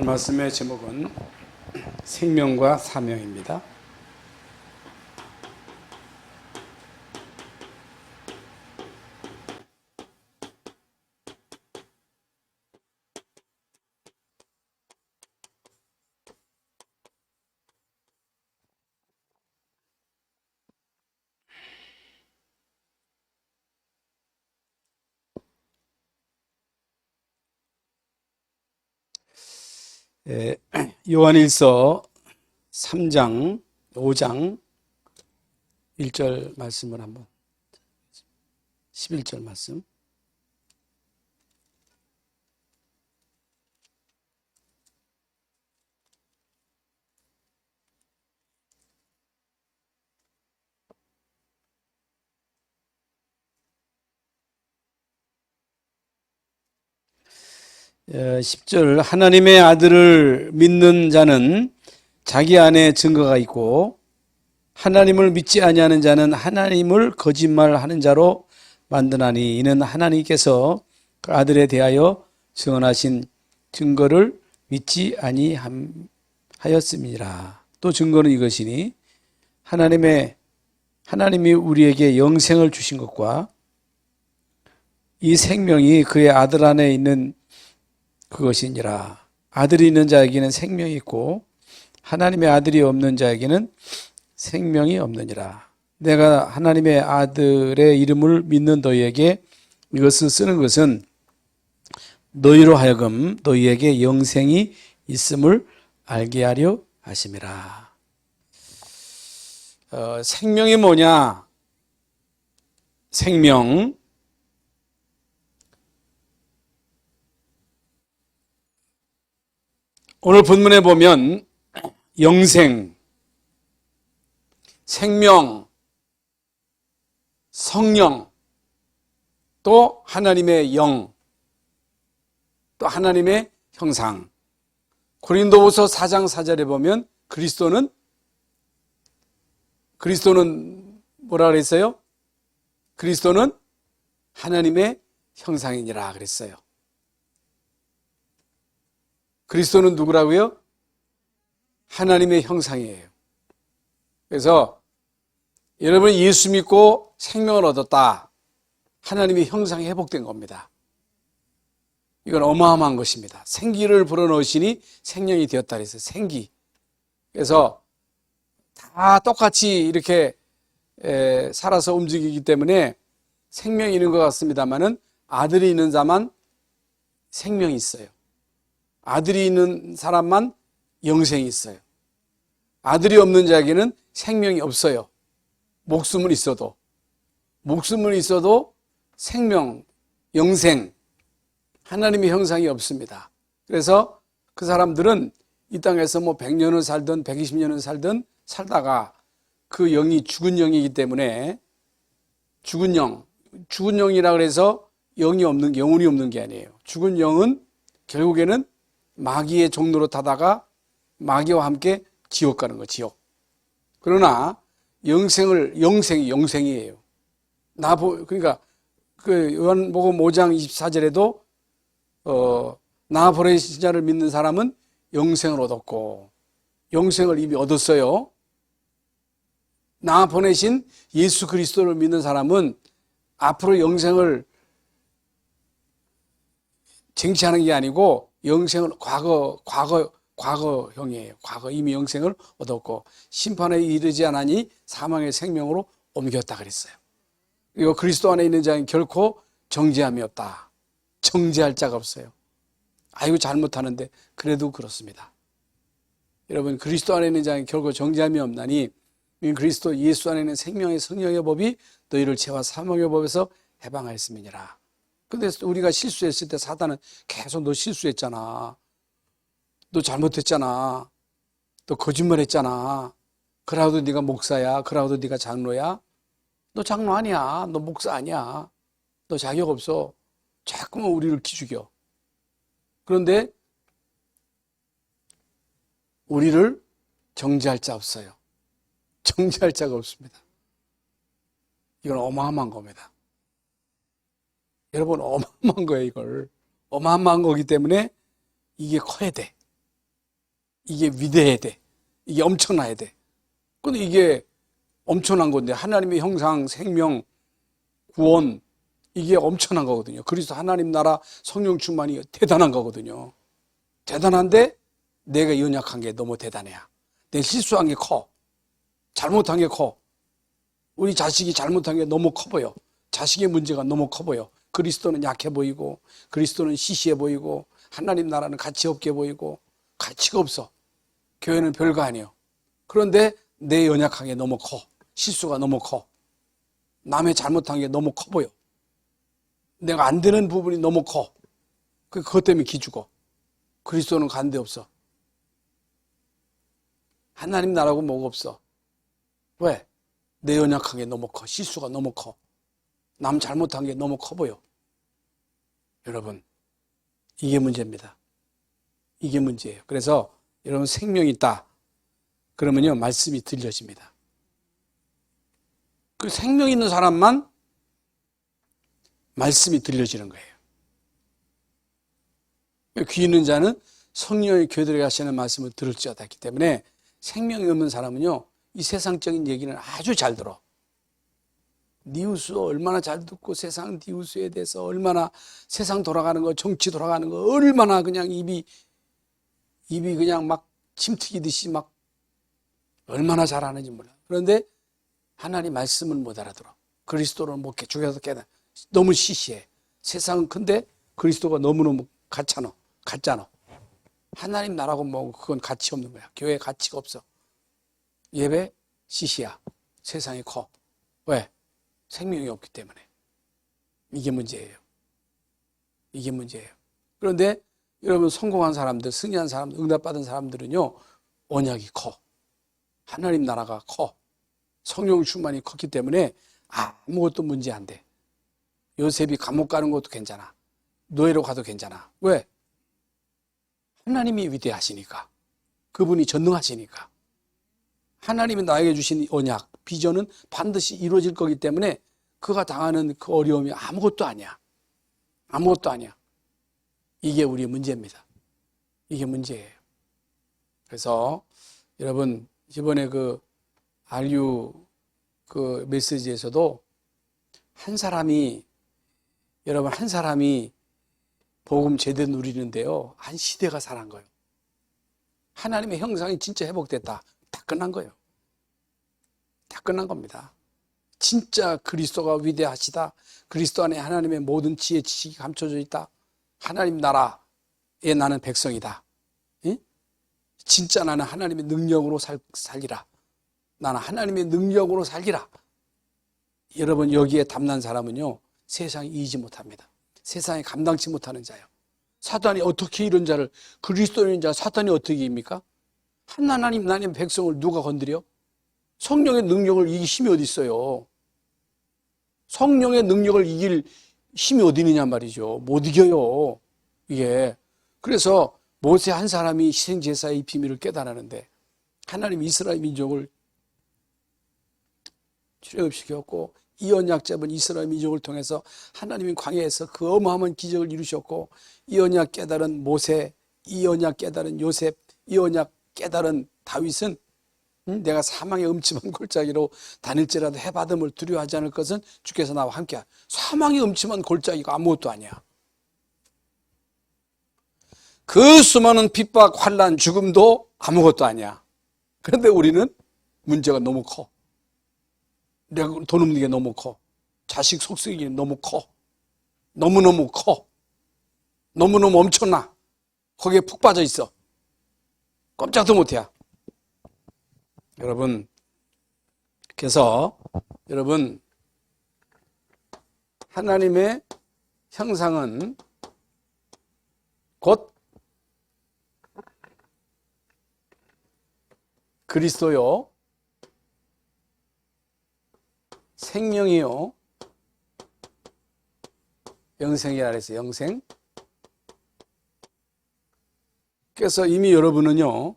오늘 말씀의 제목은 생명과 사명입니다. 요한일서 3장, 5장 1절 말씀을 한번 11절 말씀. 예, 10절 하나님의 아들을 믿는 자는 자기 안에 증거가 있고 하나님을 믿지 아니하는 자는 하나님을 거짓말하는 자로 만드나니 이는 하나님께서 그 아들에 대하여 증언하신 증거를 믿지 아니하였음이라. 또 증거는 이것이니 하나님이 우리에게 영생을 주신 것과 이 생명이 그의 아들 안에 있는 그것이니라. 아들이 있는 자에게는 생명이 있고 하나님의 아들이 없는 자에게는 생명이 없느니라. 내가 하나님의 아들의 이름을 믿는 너희에게 이것을 쓰는 것은 너희로 하여금 너희에게 영생이 있음을 알게 하려 하심이라. 생명이 뭐냐? 생명. 오늘 본문에 보면 영생, 생명, 성령, 또 하나님의 영, 또 하나님의 형상. 고린도후서 4장 4절에 보면 그리스도는 뭐라 그랬어요? 그리스도는 하나님의 형상이니라 그랬어요. 그리스도는 누구라고요? 하나님의 형상이에요. 그래서 여러분 예수 믿고 생명을 얻었다. 하나님의 형상이 회복된 겁니다. 이건 어마어마한 것입니다. 생기를 불어넣으시니 생명이 되었다 그랬어요. 생기. 그래서 다 똑같이 이렇게 살아서 움직이기 때문에 생명이 있는 것 같습니다만은 아들이 있는 자만 생명이 있어요. 아들이 있는 사람만 영생이 있어요. 아들이 없는 자에게는 생명이 없어요. 목숨은 있어도 생명, 영생, 하나님의 형상이 없습니다. 그래서 그 사람들은 이 땅에서 100년을 살든 120년을 살든 살다가 그 영이 죽은 영이기 때문에 죽은 영이라 그래서 영혼이 없는 게 아니에요. 죽은 영은 결국에는 마귀의 종로로 타다가 마귀와 함께 지옥 가는 거, 지옥. 그러나 영생이에요. 그러니까 그 요한복음 5장 24절에도 나 보내신 자를 믿는 사람은 영생을 얻었고 영생을 이미 얻었어요. 나 보내신 예수 그리스도를 믿는 사람은 앞으로 영생을 쟁취하는 게 아니고 영생을 과거형이에요. 과거 이미 영생을 얻었고 심판에 이르지 않으니 사망의 생명으로 옮겼다 그랬어요. 이거 그리스도 안에 있는 자는 결코 정죄함이 없다. 정죄할 자가 없어요. 아이고 잘못하는데 그래도 그렇습니다. 여러분 그리스도 안에 있는 자는 결코 정죄함이 없나니 그리스도 예수 안에 있는 생명의 성령의 법이 너희를 죄와 사망의 법에서 해방하였음이니라. 근데 우리가 실수했을 때 사단은 계속 너 실수했잖아. 너 잘못했잖아. 너 거짓말했잖아. 그러고도 네가 목사야. 그러고도 네가 장로야. 너 장로 아니야. 너 목사 아니야. 너 자격 없어. 자꾸만 우리를 기죽여. 그런데 우리를 정죄할 자 없어요. 정죄할 자가 없습니다. 이건 어마어마한 겁니다. 여러분 어마어마한 거예요. 이걸 어마어마한 거기 때문에 이게 커야 돼. 이게 위대해야 돼. 이게 엄청나야 돼. 근데 이게 엄청난 건데, 하나님의 형상, 생명, 구원, 이게 엄청난 거거든요. 그리스도 하나님 나라 성령 충만이 대단한 거거든요. 대단한데 내가 연약한 게 너무 대단해야. 내 실수한 게 커. 잘못한 게 커. 우리 자식이 잘못한 게 너무 커 보여. 자식의 문제가 너무 커 보여. 그리스도는 약해 보이고, 그리스도는 시시해 보이고, 하나님 나라는 가치 없게 보이고, 가치가 없어. 교회는 별거 아니에요. 그런데 내 연약한 게 너무 커. 실수가 너무 커. 남의 잘못한 게 너무 커 보여. 내가 안 되는 부분이 너무 커. 그것 때문에 기죽어. 그리스도는 간데 없어. 하나님 나라고 뭐가 없어. 왜? 내 연약한 게 너무 커. 실수가 너무 커. 남 잘못한 게 너무 커 보여. 여러분, 이게 문제입니다. 이게 문제예요. 그래서 여러분 생명이 있다. 그러면요, 말씀이 들려집니다. 그 생명 있는 사람만 말씀이 들려지는 거예요. 귀 있는 자는 성령의 교들에 하시는 말씀을 들을지어다 했기 때문에 생명이 없는 사람은요, 이 세상적인 얘기는 아주 잘 들어. 니우스 얼마나 잘 듣고 세상 니우스에 대해서 얼마나 세상 돌아가는 거, 정치 돌아가는 거 얼마나 그냥 입이 그냥 막 침튀기듯이 막 얼마나 잘하는지 몰라. 그런데 하나님 말씀을 못 알아들어. 그리스도를 못 죽여서 깨달아. 너무 시시해. 세상은 큰데 그리스도가 너무너무 가짜노. 하나님 나라고 뭐 그건 가치 없는 거야. 교회에 가치가 없어. 예배 시시야. 세상이 커. 왜? 생명이 없기 때문에. 이게 문제예요. 이게 문제예요. 그런데 여러분 성공한 사람들, 승리한 사람들, 응답받은 사람들은요, 언약이 커. 하나님 나라가 커. 성령 충만이 컸기 때문에 아무것도 문제 안 돼. 요셉이 감옥 가는 것도 괜찮아. 노예로 가도 괜찮아. 왜? 하나님이 위대하시니까. 그분이 전능하시니까. 하나님이 나에게 주신 언약, 비전은 반드시 이루어질 거기 때문에 그가 당하는 그 어려움이 아무것도 아니야. 아무것도 아니야. 이게 우리의 문제입니다. 이게 문제예요. 그래서 여러분 이번에 그 RU 그 메시지에서도 한 사람이 복음 제대로 누리는데요, 한 시대가 살아난 거예요. 하나님의 형상이 진짜 회복됐다. 다 끝난 거예요. 다 끝난 겁니다. 진짜 그리스도가 위대하시다. 그리스도 안에 하나님의 모든 지혜 지식이 감춰져 있다. 하나님 나라에 나는 백성이다. 응? 진짜 나는 하나님의 능력으로 살리라. 나는 하나님의 능력으로 살리라. 여러분 여기에 담난 사람은요, 세상이 이기지 못합니다. 세상에 감당치 못하는 자예요. 사단이 어떻게 이런 자를, 그리스도인 자 사단이 어떻게 이깁니까? 하나님 백성을 누가 건드려? 성령의 능력을 이길 힘이 어디 있어요? 성령의 능력을 이길 힘이 어디 있느냐 말이죠. 못 이겨요. 이게. 그래서 모세 한 사람이 희생제사의 비밀을 깨달았는데 하나님 이스라엘 민족을 출애굽시켰고, 이 언약 잡은 이스라엘 민족을 통해서 하나님이 광야에서 그 어마어마한 기적을 이루셨고, 이 언약 깨달은 모세, 이 언약 깨달은 요셉, 이 언약 깨달은 다윗은 내가 사망의 음침한 골짜기로 다닐지라도 해받음을 두려워하지 않을 것은 주께서 나와 함께하. 사망의 음침한 골짜기가 아무것도 아니야. 그 수많은 핍박, 환난, 죽음도 아무것도 아니야. 그런데 우리는 문제가 너무 커. 내가 돈 없는 게 너무 커. 자식 속쓰기 너무 커. 너무너무 커. 너무너무 엄청나. 거기에 푹 빠져 있어. 꼼짝도 못해. 여러분, 그래서 여러분, 하나님의 형상은 곧 그리스도요, 생명이요, 영생이라 그랬어요. 영생. 그래서 이미 여러분은요,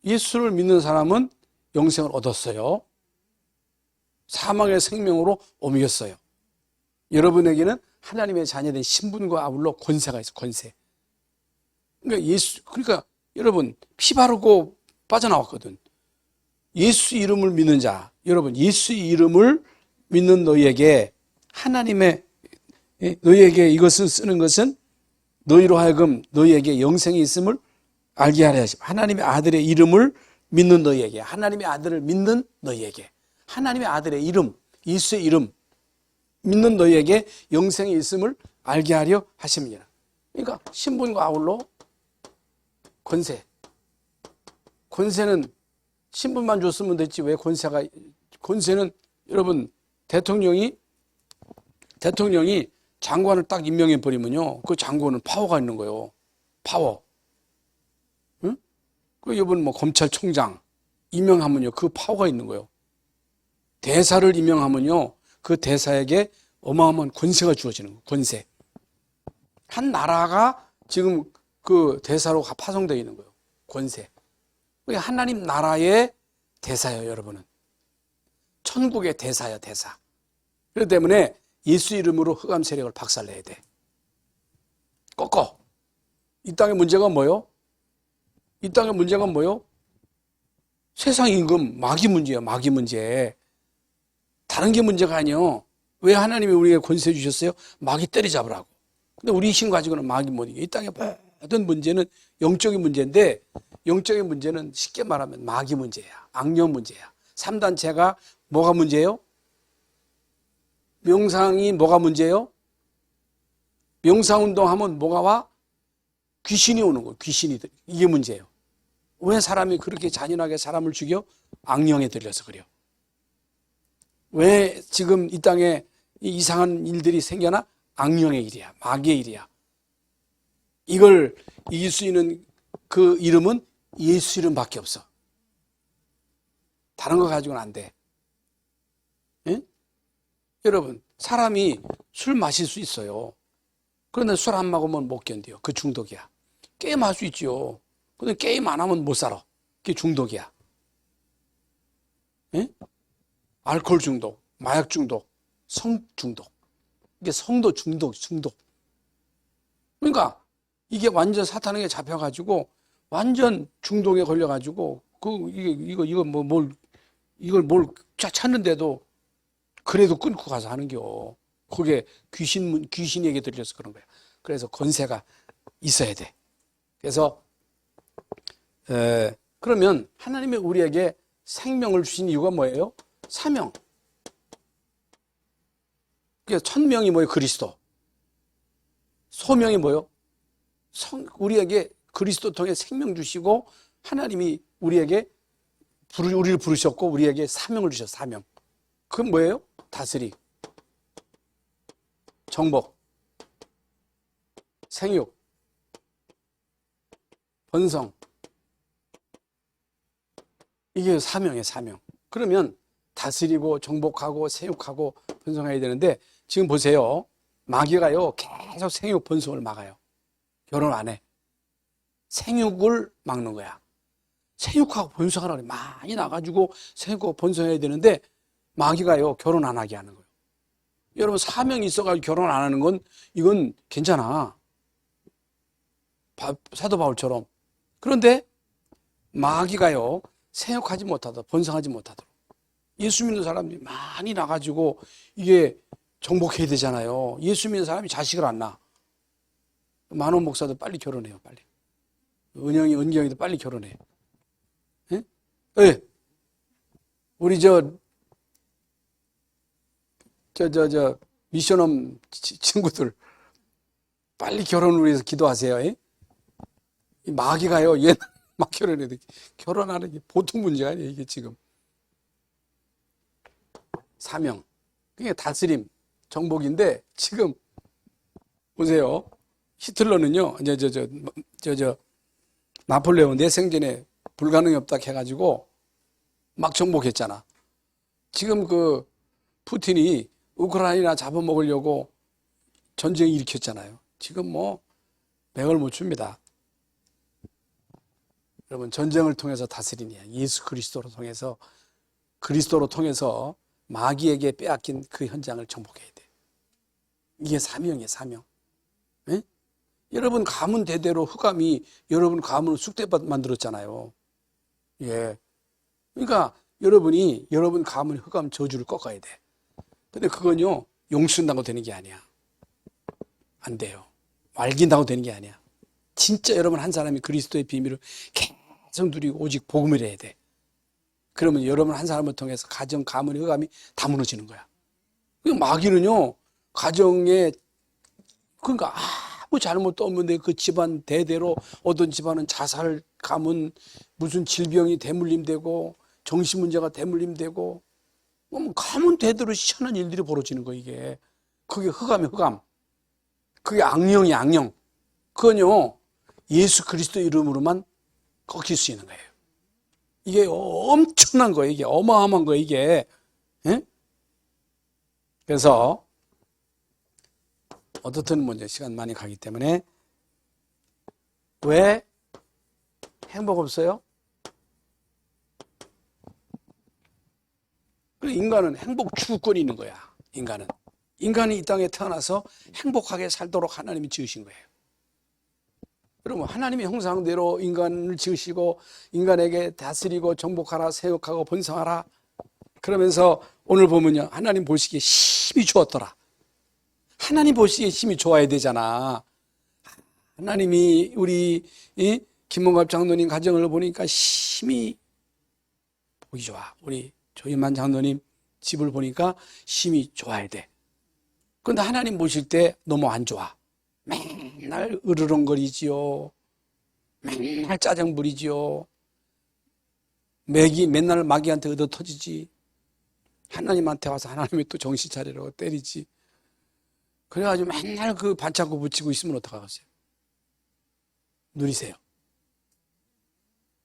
예수를 믿는 사람은 영생을 얻었어요. 사망의 생명으로 옮겼어요. 여러분에게는 하나님의 자녀된 신분과 아울러 권세가 있어요. 권세. 그러니까 여러분 피 바르고 빠져나왔거든. 예수 이름을 믿는 자, 여러분 예수 이름을 믿는 너희에게 하나님의 너희에게 이것을 쓰는 것은 너희로 하여금 너희에게 영생이 있음을 알게 하려 하심. 하나님의 아들의 이름을 믿는 너희에게, 하나님의 아들을 믿는 너희에게, 하나님의 아들의 이름, 예수의 이름 믿는 너희에게 영생이 있음을 알게 하려 하심이니라. 그러니까 신분과 아울러 권세는 신분만 줬으면 됐지 왜 권세는 여러분 대통령이 장관을 딱 임명해 버리면요, 그 장관은 파워가 있는 거예요. 파워. 응? 그 이번 뭐 검찰총장 임명하면요, 그 파워가 있는 거예요. 대사를 임명하면요, 그 대사에게 어마어마한 권세가 주어지는 거예요. 권세. 한 나라가 지금 그 대사로 파송되어 있는 거예요. 권세. 그러니까 하나님 나라의 대사예요, 여러분은. 천국의 대사야, 대사. 그렇기 때문에 예수 이름으로 흑암 세력을 박살내야 돼. 꺾어. 이 땅의 문제가 뭐요? 이 땅의 문제가 뭐요? 세상 임금, 마귀 문제예요, 마귀 문제. 다른 게 문제가 아니요. 왜 하나님이 우리에게 권세 주셨어요? 마귀 때려잡으라고. 근데 우리 힘 가지고는 마귀 못 이겨. 이 땅의 모든 문제는 영적인 문제인데, 영적인 문제는 쉽게 말하면 마귀 문제야. 악령 문제야. 3단체가 뭐가 문제예요? 명상이 뭐가 문제예요? 명상운동 하면 뭐가 와? 귀신이 오는 거예요. 귀신이. 이게 문제예요. 왜 사람이 그렇게 잔인하게 사람을 죽여? 악령에 들려서 그래요. 왜 지금 이 땅에 이상한 일들이 생겨나? 악령의 일이야. 마귀의 일이야. 이걸 이길 수 있는 그 이름은 예수 이름밖에 없어. 다른 거 가지고는 안 돼. 예? 여러분, 사람이 술 마실 수 있어요. 그런데 술 안 먹으면 못 견뎌요. 그 중독이야. 게임 할 수 있죠. 근데 게임 안 하면 못 살아. 그게 중독이야. 예? 알코올 중독, 마약 중독, 성 중독. 이게 성도 중독. 그러니까 이게 완전 사탄에게 잡혀가지고 완전 중독에 걸려가지고 이걸 뭘 찾는데도 그래도 끊고 가서 하는겨. 그게 귀신에게 들려서 그런 거야. 그래서 권세가 있어야 돼. 그래서 그러면 하나님이 우리에게 생명을 주신 이유가 뭐예요? 사명. 그러니까 천명이 뭐예요? 그리스도. 소명이 뭐예요? 우리에게 그리스도 통해 생명 주시고 하나님이 우리를 부르셨고 우리에게 사명을 주셨어요. 사명. 그건 뭐예요? 다스리, 정복, 생육, 번성. 이게 사명이에요, 사명. 그러면 다스리고 정복하고 생육하고 번성해야 되는데 지금 보세요. 마귀가요 계속 생육 번성을 막아요. 결혼 안 해. 생육을 막는 거야. 생육하고 번성하라고 많이 나가지고 생육하고 번성해야 되는데 마귀가요 결혼 안 하게 하는 거예요. 여러분 사명이 있어가지고 결혼 안 하는 건 이건 괜찮아. 사도 바울처럼. 그런데 마귀가요 생육하지 못하도록 번성하지 못하도록 예수 믿는 사람이 많이 나가지고 이게 정복해야 되잖아요. 예수 믿는 사람이 자식을 안 낳아. 만원 목사도 빨리 결혼해요. 빨리. 은경이도 빨리 결혼해. 예? 예. 우리 미션홈 친구들 빨리 결혼을 위해서 기도하세요. 예? 이 마귀가요 얘 막 결혼해야 돼. 결혼하는 게 보통 문제가 아니에요. 이게 지금 사명, 그게 다스림, 정복인데 지금 보세요. 히틀러는요, 나폴레옹 내 생전에 불가능이 없다 해가지고 막 정복했잖아. 지금 그 푸틴이 우크라이나 잡아먹으려고 전쟁 일으켰잖아요. 지금 뭐 맥을 못 춥니다. 여러분 전쟁을 통해서 다스리냐? 예수 그리스도로 통해서 마귀에게 빼앗긴 그 현장을 정복해야 돼. 이게 사명이에요, 사명. 네? 여러분 가문 대대로 흑암이 여러분 가문을 쑥대밭 만들었잖아요. 예. 그러니까 여러분 가문 흑암 저주를 꺾어야 돼. 근데 그건요, 용서한다고 되는 게 아니야. 안 돼요. 알긴다고 되는 게 아니야. 진짜 여러분 한 사람이 그리스도의 비밀을 계속 누리고 오직 복음을 해야 돼. 그러면 여러분 한 사람을 통해서 가정, 가문의 흑암이 다 무너지는 거야. 마귀는요, 가정에, 그러니까 아무 잘못도 없는데 그 집안 대대로 어떤 집안은 자살 가문, 무슨 질병이 대물림되고 정신문제가 대물림되고 뭐 가문 대대로 희한한 일들이 벌어지는 거예요, 이게. 그게 흑암이에요, 흑암. 그게 악령이에요, 악령. 그건요, 예수 그리스도 이름으로만 꺾일 수 있는 거예요. 이게 엄청난 거예요, 이게. 어마어마한 거예요, 이게. 예? 그래서 어떻든 먼저 시간 많이 가기 때문에 왜 행복 없어요? 인간은 행복 추구권이 있는 거야. 인간이 이 땅에 태어나서 행복하게 살도록 하나님이 지으신 거예요. 여러분, 하나님의 형상대로 인간을 지으시고 인간에게 다스리고 정복하라, 세역하고 번성하라. 그러면서 오늘 보면요, 하나님 보시기에 심히 좋았더라. 하나님 보시기에 심히 좋아야 되잖아. 하나님이 우리 김mon갑 장로님 가정을 보니까 심히 보기 좋아. 우리 조인만 장로님 집을 보니까 심히 좋아야 돼. 그런데 하나님 보실 때 너무 안 좋아. 맨날 으르렁거리지요. 맨날 짜증 부리지요. 맨날 마귀한테 얻어 터지지. 하나님한테 와서 하나님이 또 정신 차리라고 때리지. 그래가지고 맨날 그 반창고 붙이고 있으면 어떡하겠어요? 누리세요.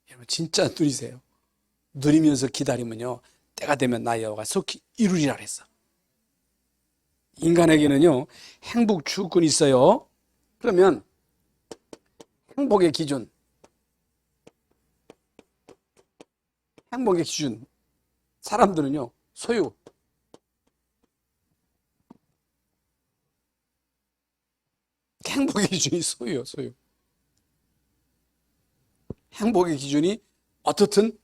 여러분, 진짜 누리세요. 누리면서 기다리면요, 때가 되면 나의 여호와가 속히 이루리라 그랬어. 인간에게는요, 행복 추구권이 있어요. 그러면 행복의 기준, 사람들은요, 소유. 행복의 기준이 소유요, 소유. 행복의 기준이 어떻든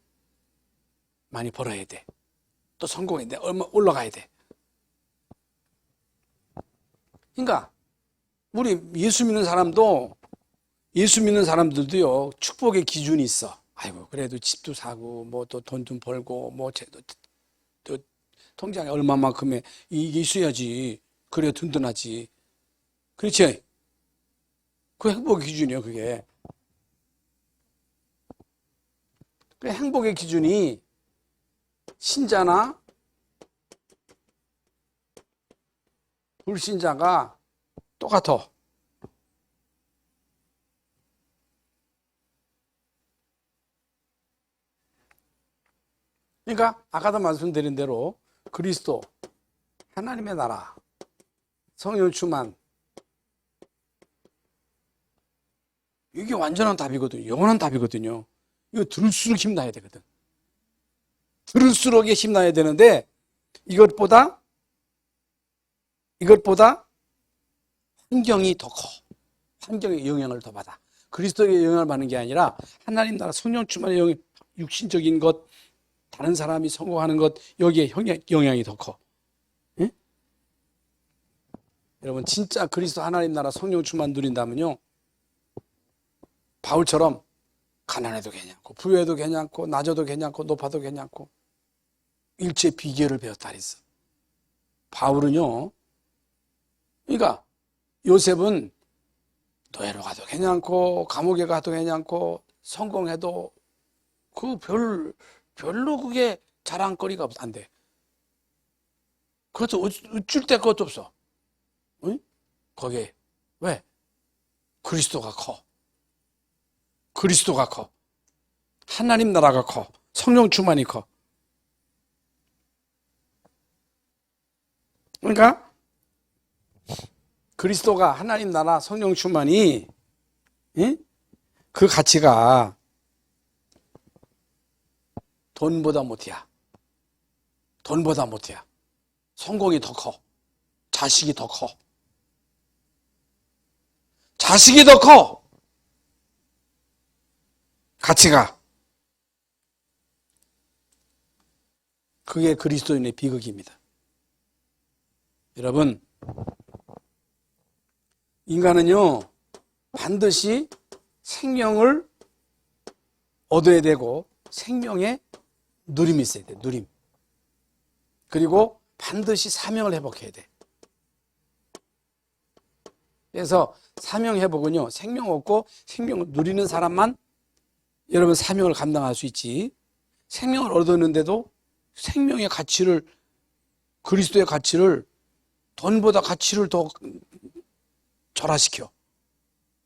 많이 벌어야 돼. 또 성공해야 돼. 얼마 올라가야 돼. 그러니까 우리 예수 믿는 사람들도요, 축복의 기준이 있어. 아이고, 그래도 집도 사고 뭐 또 돈 좀 벌고 뭐 또 통장에 얼마만큼의 이게 있어야지. 그래야 든든하지. 그렇지? 그 행복의 기준이에요, 그게. 그 행복의 기준이 신자나 불신자가 똑같아. 그러니까 아까도 말씀드린 대로 그리스도, 하나님의 나라, 성령 충만, 이게 완전한 답이거든요. 영원한 답이거든요. 이거 들을수록 힘나야 되거든. 들을수록 힘나야 되는데 이것보다 환경이 더 커. 환경의 영향을 더 받아. 그리스도의 영향을 받는 게 아니라 하나님 나라 성령 충만의 영향, 육신적인 것, 다른 사람이 성공하는 것, 여기에 영향이 더 커. 응? 여러분, 진짜 그리스도 하나님 나라 성령 충만 누린다면요, 바울처럼 가난해도 괜찮고 부유해도 괜찮고 낮아도 괜찮고 높아도 괜찮고 일체 비결을 배웠다 그랬어. 바울은요, 그러니까 요셉은 노예로 가도 괜찮고 감옥에 가도 괜찮고 성공해도 별로 그게 자랑거리가 안 돼. 그래서 어쩔 때 그것도 없어. 응? 거기에 왜? 그리스도가 커. 하나님 나라가 커. 성령 충만이 커. 그러니까 그리스도가 하나님 나라 성령 충만이, 응? 그 가치가 돈보다 못이야. 성공이 더 커. 자식이 더 커. 자식이 더 커. 가치가. 그게 그리스도인의 비극입니다. 여러분, 인간은요, 반드시 생명을 얻어야 되고 생명에 누림이 있어야 돼. 누림. 그리고 반드시 사명을 회복해야 돼. 그래서 사명 회복은요, 생명 얻고 생명을 누리는 사람만 여러분 사명을 감당할 수 있지. 생명을 얻었는데도 생명의 가치를, 그리스도의 가치를, 돈보다 가치를 더 절하시켜.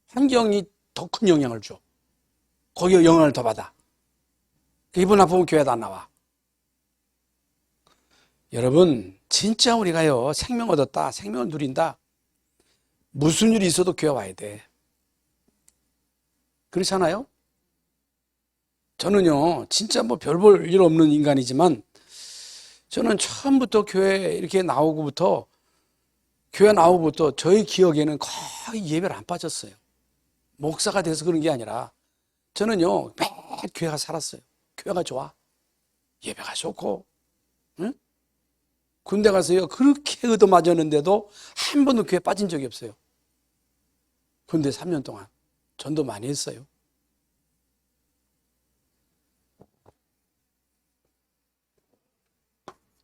환경이 더 큰 영향을 줘. 거기에 영향을 더 받아. 기분 나쁘면 교회도 안 나와. 여러분, 진짜 우리가요, 생명 얻었다, 생명을 누린다, 무슨 일이 있어도 교회 와야 돼. 그렇잖아요? 저는요, 진짜 뭐 별 볼 일 없는 인간이지만, 저는 처음부터 교회 이렇게 나오고부터, 교회 나오고부터 저희 기억에는 거의 예배를 안 빠졌어요. 목사가 돼서 그런 게 아니라, 저는요, 매일 교회가 살았어요. 교회가 좋아. 예배가 좋고, 응? 군대 가서요, 그렇게 얻어맞았는데도 한 번도 교회 빠진 적이 없어요. 군대 3년 동안. 전도 많이 했어요.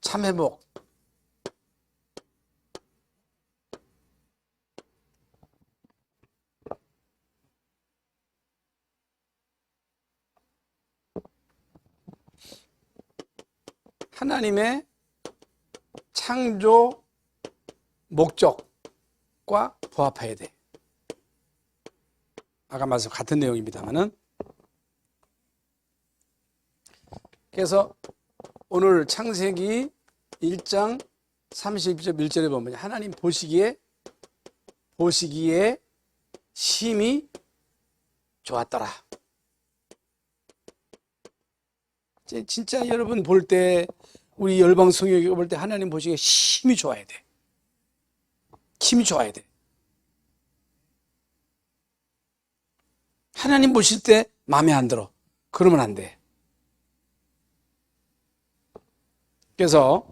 참회복. 하나님의 창조 목적과 부합해야 돼. 아까 말씀 같은 내용입니다만은. 그래서 오늘 창세기 1장 30절 1절에 보면 하나님 보시기에 심히 좋았더라. 진짜 여러분 볼 때, 우리 열방 성역에 볼 때 하나님 보시기에 심히 좋아야 돼. 심히 좋아야 돼. 하나님 보실 때 마음에 안 들어. 그러면 안 돼. 그래서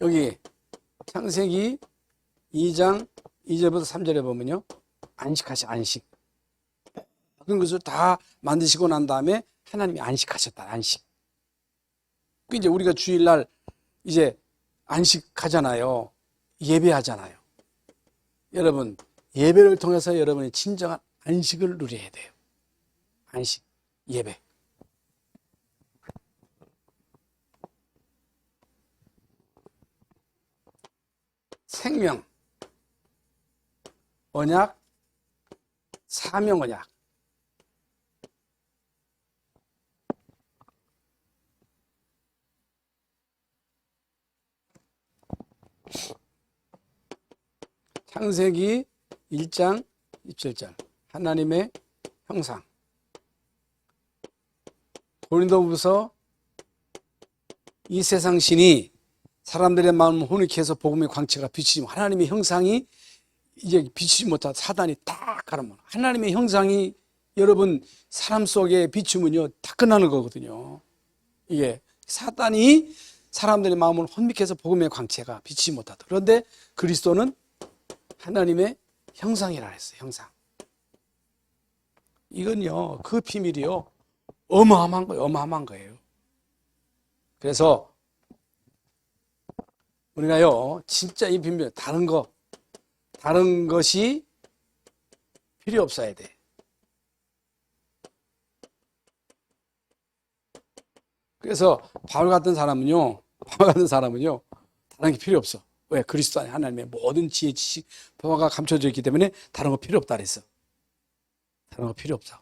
여기 창세기 2장 2절부터 3절에 보면요, 안식하시, 안식. 그런 것을 다 만드시고 난 다음에 하나님이 안식하셨다. 안식. 이제 우리가 주일날 이제 안식하잖아요. 예배하잖아요. 여러분, 예배를 통해서 여러분이 진정한 안식을 누려야 돼요. 안식, 예배. 생명, 언약, 사명 언약. 창세기 1장 27절 하나님의 형상. 고린도후서 이 세상 신이 사람들의 마음을 혼익해서 복음의 광채가 비치지, 하나님의 형상이 이제 비치지 못하다 사단이 딱 가르면, 하나님의 형상이 여러분 사람 속에 비추면요 다 끝나는 거거든요. 이게 사단이 사람들의 마음을 혼미해서 복음의 광채가 비치지 못하다. 그런데 그리스도는 하나님의 형상이라 했어요. 형상. 이건요, 그 비밀이요, 어마어마한 거예요. 어마어마한 거예요. 그래서 우리가요, 진짜 이 비밀, 다른 것이 필요 없어야 돼. 그래서 바울 같은 사람은요, 다른 게 필요 없어. 왜? 그리스도 안에 하나님의 모든 지혜, 지식, 평화가 감춰져 있기 때문에 다른 거 필요 없다 그랬어. 다른 거 필요 없어.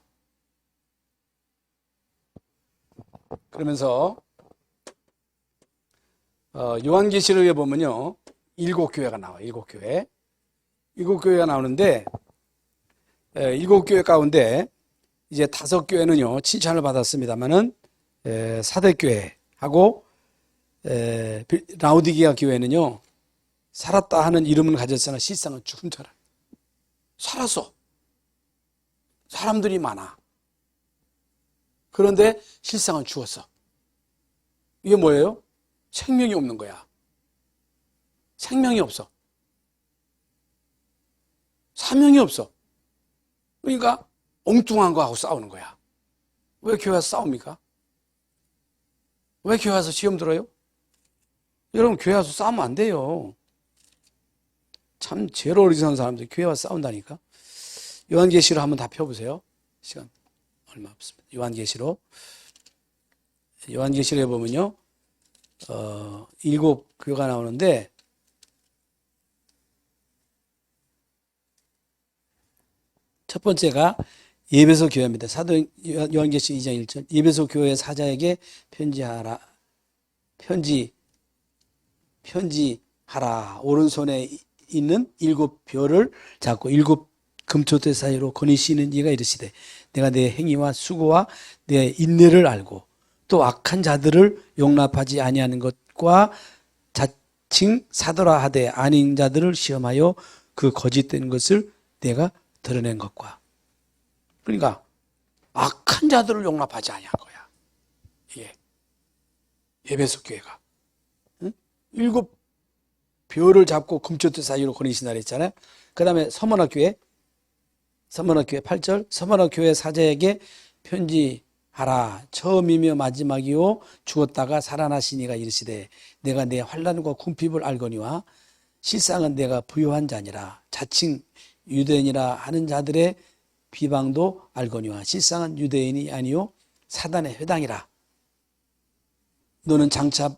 그러면서 요한계시록에 보면요, 7교회가 나와요. 7교회. 7교회가 나오는데 7교회 가운데 이제 5교회는요 칭찬을 받았습니다만은 사대교회하고 라우디게아 교회는요 살았다 하는 이름은 가졌으나 실상은 죽은 자라. 살았어. 사람들이 많아. 그런데 실상은 죽었어. 이게 뭐예요? 생명이 없는 거야. 생명이 없어. 사명이 없어. 그러니까 엉뚱한 거하고 싸우는 거야. 왜 교회 와서 싸웁니까? 왜 교회 와서 시험 들어요? 여러분, 교회 와서 싸우면 안 돼요. 참 제일 어리석은 사람들이 교회 와서 싸운다니까. 요한계시로 한번 다 펴보세요. 시간 얼마 없습니다. 요한계시로에 보면요, 7 교회가 나오는데, 첫 번째가 예배소 교회입니다. 사도 요한계시 2장 1절. 예배소 교회 사자에게 편지하라. 오른손에 있는 7별을 잡고 7 금초대 사이로 거니시는 이가 이르시되, 내가 내 행위와 수고와 내 인내를 알고 또 악한 자들을 용납하지 아니하는 것과 자칭 사도라 하되 아닌 자들을 시험하여 그 거짓된 것을 내가 드러낸 것과. 그러니까 악한 자들을 용납하지 아니한 거야. 이게 에베소 교회가. 응? 7별을 잡고 금초대 사이로 거니신다 그랬잖아요. 그 다음에 서머나 교회 8절. 서머나 교회 사자에게 편지하라. 처음이며 마지막이요 죽었다가 살아나신 이가 이르시되, 내가 내 환난과 궁핍을 알거니와 실상은 내가 부요한 자니라. 자칭 유대인이라 하는 자들의 비방도 알거니와 실상은 유대인이 아니요 사단의 회당이라. 너는 장차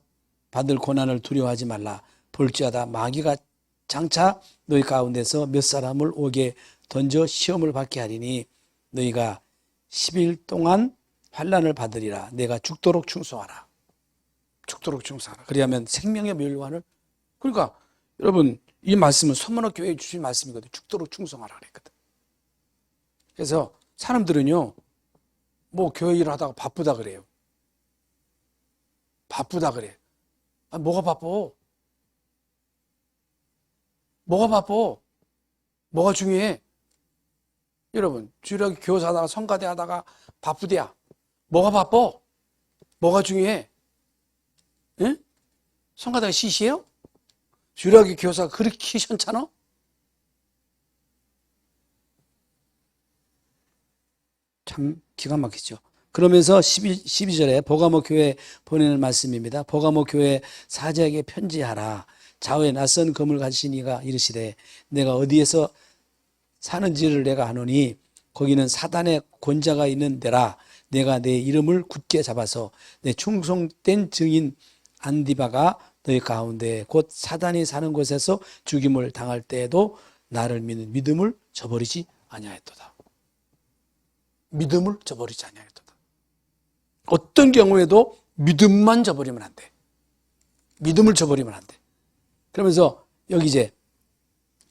받을 고난을 두려워하지 말라. 볼지어다 마귀가 장차 너희 가운데서 몇 사람을 오게 던져 시험을 받게 하리니 너희가 10일 동안 환난을 받으리라. 내가 죽도록 충성하라. 죽도록 충성하라. 그리하면 생명의 멸관을. 그러니까 여러분, 이 말씀은 서머나 교회에 주신 말씀이거든. 죽도록 충성하라 그랬거든. 그래서 사람들은요, 뭐 교회 일을 하다가 바쁘다 그래요. 바쁘다 그래. 아, 뭐가 바빠? 뭐가 바빠? 뭐가 중요해? 여러분, 주일학교 교사 하다가 성가대 하다가 바쁘대야. 뭐가 바빠? 뭐가 중요해? 응? 성가대가 시시해요? 주일학교 교사가 그렇게 시원찮아? 참 기가 막히죠. 그러면서 12절에 보가모 교회 보내는 말씀입니다. 보가모 교회 사자에게 편지하라. 좌우에 낯선 검을 가지신 이가 이르시되, 내가 어디에서 사는지를 내가 아노니 거기는 사단의 권자가 있는 데라. 내가 내 이름을 굳게 잡아서 내 충성된 증인 안디바가 너희 가운데 곧 사단이 사는 곳에서 죽임을 당할 때에도 나를 믿는 믿음을 저버리지 아니하였도다. 믿음을 저버리지 아니하였도다. 어떤 경우에도 믿음만 저버리면 안 돼. 믿음을 저버리면 안 돼. 그러면서 여기 이제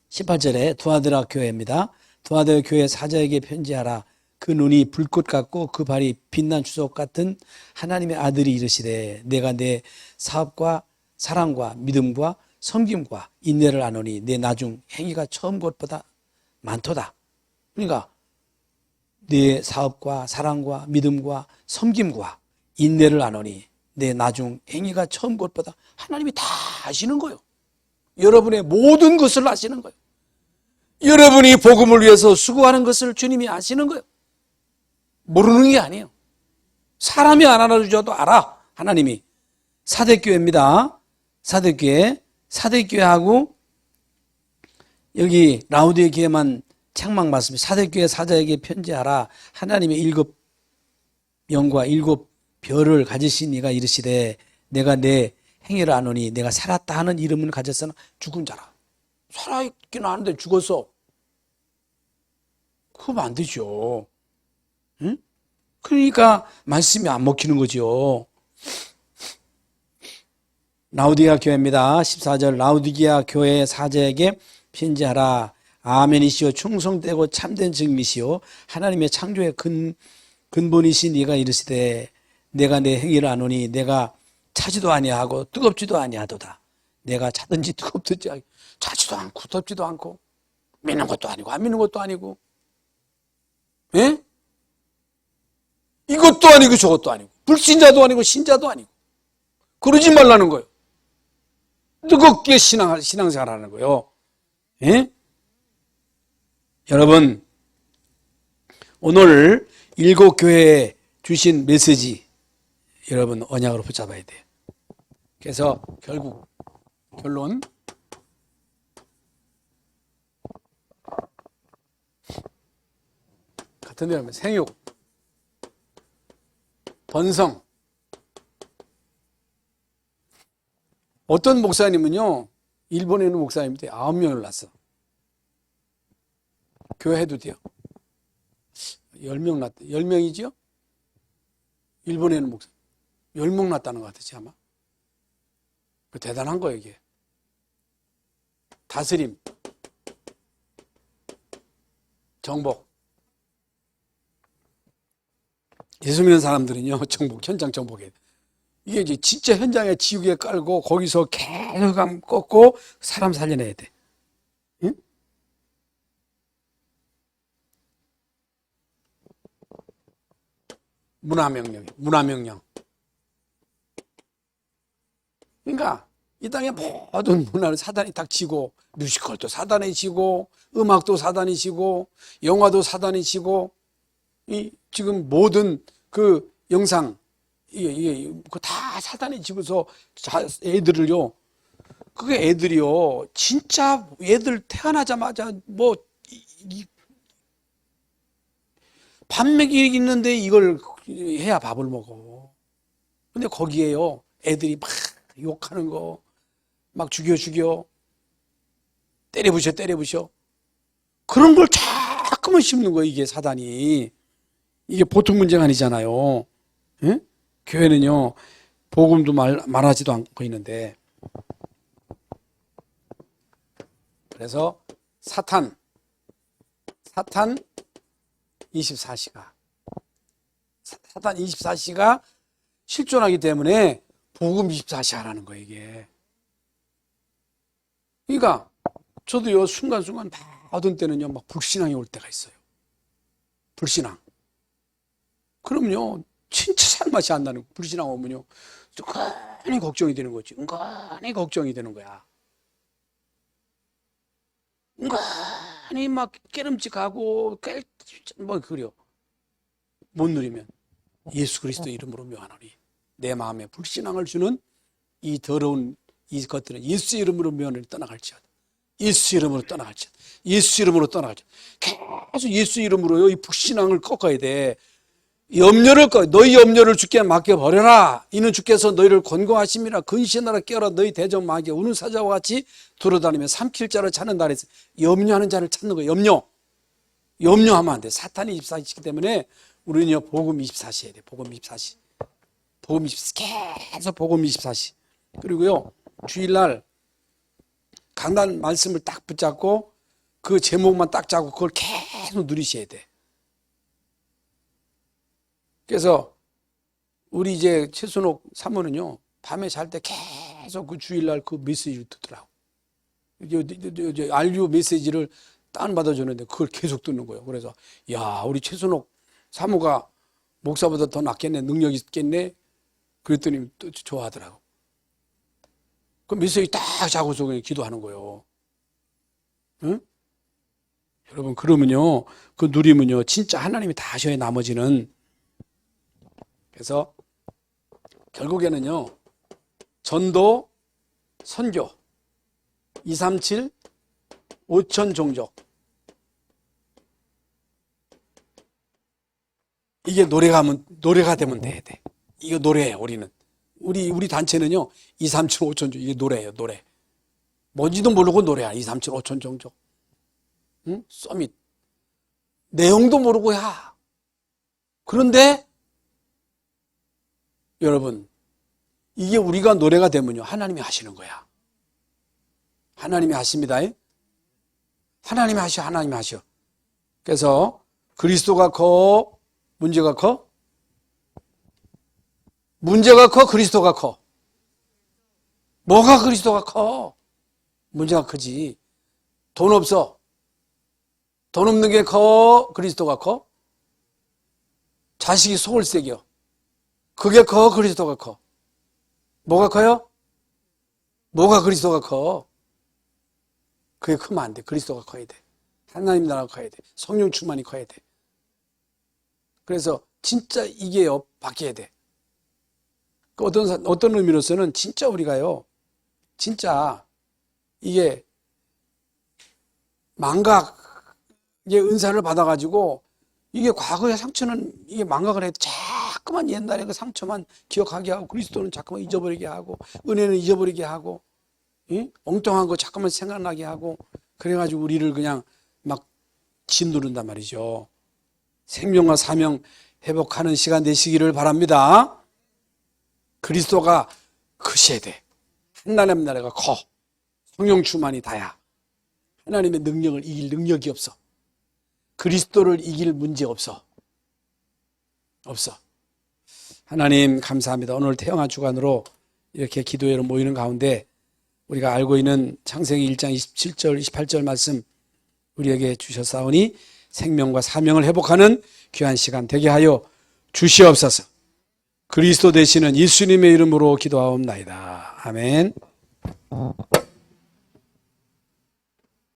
18절에 두아드라 교회입니다. 두아드라 교회 사자에게 편지하라. 그 눈이 불꽃 같고 그 발이 빛난 주석 같은 하나님의 아들이 이르시되, 내가 내 사업과 사랑과 믿음과 섬김과 인내를 아노니 내 나중 행위가 처음 것보다 많도다. 그러니까 내 사업과 사랑과 믿음과 섬김과 인내를 아노니 내 나중 행위가 처음 것보다. 하나님이 다 아시는 거예요. 여러분의 모든 것을 아시는 거예요. 여러분이 복음을 위해서 수고하는 것을 주님이 아시는 거예요. 모르는 게 아니에요. 사람이 안 알아주셔도 알아. 하나님이. 사대교회입니다. 사대교회하고 여기 라우디에 교회만 책망 받습니다. 사대교회 사자에게 편지하라. 하나님의 7 영과 7 별을 가지신 이가 이르시되, 내가 내 행위를 아노니 내가 살았다 하는 이름은 가졌으나 죽은 자라. 살아있긴 하는데 죽었어. 그러면 안 되죠. 응? 그러니까 말씀이 안 먹히는 거죠. 라우디게아 교회입니다. 14절. 라우디게아 교회 사자에게 편지하라. 아멘이시오 충성되고 참된 증미시오 하나님의 창조의 근본이신 이가 이르시되, 내가 내 행위를 아노니 내가 차지도 아니하고 뜨겁지도 아니하도다. 내가 차든지 뜨겁든지 차지도 않고 덥지도 않고. 믿는 것도 아니고 안 믿는 것도 아니고, 예? 이것도 아니고 저것도 아니고, 불신자도 아니고 신자도 아니고, 그러지 말라는 거예요. 뜨겁게 신앙생활 하는 거예요. 예? 여러분, 오늘 일곱 교회에 주신 메시지 여러분 언약으로 붙잡아야 돼요. 그래서 결국 결론, 같은 데 하면 생육, 번성. 어떤 목사님은요, 일본에 있는 목사님인데 9명을 낳았어. 교회 해도 돼요. 10명 낳았다. 10명이죠? 일본에 있는 목사 10명 낳았다는 것 같았지 아마. 대단한 거예요 이게. 다스림, 정복. 예수 믿는 사람들은요, 정복, 현장 정복이에요. 이게 이제 진짜 현장에 지우개 깔고 거기서 계속 꺾고 사람 살려내야 돼. 응? 문화명령. 그러니까 이 땅의 모든 문화를 사단이 딱 지고, 뮤지컬도 사단이 지고, 음악도 사단이 지고, 영화도 사단이 지고, 이 지금 모든 그 영상 이게 다 사단이 지고서 애들을요. 그게 애들이요. 진짜 애들 태어나자마자 뭐 밥 먹이는데 이걸 해야 밥을 먹어. 근데 거기에요. 애들이 막 욕하는 거, 막 죽여, 때려부셔. 그런 걸 자꾸만 심는 거예요, 이게 사단이. 이게 보통 문제가 아니잖아요. 응? 교회는요, 복음도 말하지도 않고 있는데. 그래서 사탄 24시가. 사탄 24시가 실존하기 때문에 복음 24시 하라는 거예요, 이게. 그러니까, 저도요, 순간순간 어떤 때는요, 막 불신앙이 올 때가 있어요. 불신앙. 그럼요, 진짜 살맛이 안 나는, 불신앙 오면요, 은근히 걱정이 되는 거지. 은근히 걱정이 되는 거야. 은근히 막 깨름직하고, 뭐, 그래요. 못 누리면 예수 그리스도 이름으로 묘하노니. 내 마음에 불신앙을 주는 이 더러운 이 것들은 예수 이름으로 묘하노니 떠나갈지어다. 예수 이름으로 떠나갈지어다. 예수 이름으로 떠나갈지어다. 계속 예수 이름으로요, 이 불신앙을 꺾어야 돼. 염려를 너희 염려를 주께 맡겨버려라. 이는 주께서 너희를 권고하심이라. 근신하라 깨어라. 너희 대적 마귀 우는 사자와 같이 돌아다니며 삼킬 자를 찾는다 그랬어요. 염려하는 자를 찾는 거예요. 염려하면 안 돼. 사탄이 24시기 때문에 우리는요, 복음 24시 해야 돼. 복음 24시. 복음 24시. 계속 복음 24시. 그리고요, 주일날 강단 말씀을 딱 붙잡고 그 제목만 딱 잡고 그걸 계속 누리셔야 돼. 그래서 우리 이제 최순옥 사모는요, 밤에 잘 때 계속 그 주일날 그 메시지를 듣더라고. 이제 RU 메시지를 다운받아 주는데 그걸 계속 듣는 거예요. 그래서 야, 우리 최순옥 사모가 목사보다 더 낫겠네, 능력이 있겠네. 그랬더니 또 좋아하더라고. 그 메시지 딱 자고서 그냥 기도하는 거예요. 응? 여러분, 그러면요, 그 누리면요, 진짜 하나님이 다 하셔야 나머지는. 그래서 결국에는요, 전도, 선교, 237, 5천 종족. 이게 노래가 되면 돼야 돼. 이거 노래예요, 우리는. 우리 단체는요, 237, 5천 종족. 이게 노래예요, 노래. 뭔지도 모르고 노래야, 237, 5천 종족. 응? 서밋. 내용도 모르고 야. 그런데, 여러분, 이게 우리가 노래가 되면요, 하나님이 하시는 거야. 하나님이 하십니다. 하나님이 하셔. 그래서 그리스도가 커, 문제가 커? 문제가 커, 그리스도가 커? 뭐가 그리스도가 커? 문제가 크지. 돈 없어. 돈 없는 게 커? 그리스도가 커? 자식이 속을 새겨. 그게 커? 그리스도가 커? 뭐가 커요? 뭐가 그리스도가 커? 그게 크면 안 돼. 그리스도가 커야 돼. 하나님 나라가 커야 돼. 성령 충만이 커야 돼. 그래서 진짜 이게요, 바뀌어야 돼. 어떤 의미로서는 진짜 우리가요, 진짜 이게 망각의 은사를 받아가지고 이게 과거의 상처는 이게 망각을 해도 자꾸만 옛날에 그 상처만 기억하게 하고 그리스도는 자꾸만 잊어버리게 하고 은혜는 잊어버리게 하고 엉뚱한 거 자꾸만 생각나게 하고 그래가지고 우리를 그냥 막 짓누른단 말이죠. 생명과 사명 회복하는 시간 되시기를 바랍니다. 그리스도가 크셔야 돼. 하나님 나라가 커. 성령 충만이 다야. 하나님의 능력을 이길 능력이 없어. 그리스도를 이길 문제 없어. 없어. 하나님 감사합니다. 오늘 태영아 주간으로 이렇게 기도회로 모이는 가운데 우리가 알고 있는 창세기 1장 27절 28절 말씀 우리에게 주셨사오니 생명과 사명을 회복하는 귀한 시간 되게 하여 주시옵소서. 그리스도 되시는 예수님의 이름으로 기도하옵나이다. 아멘.